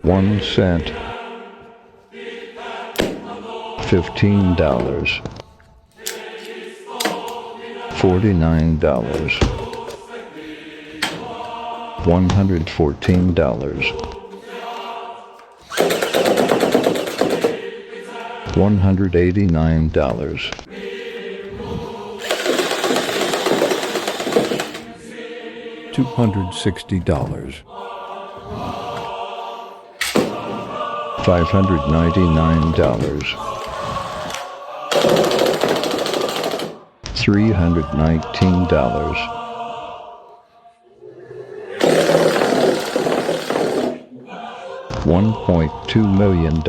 1 cent, $15, $49, $114, $189, $260, $599, $319, $1.2 million.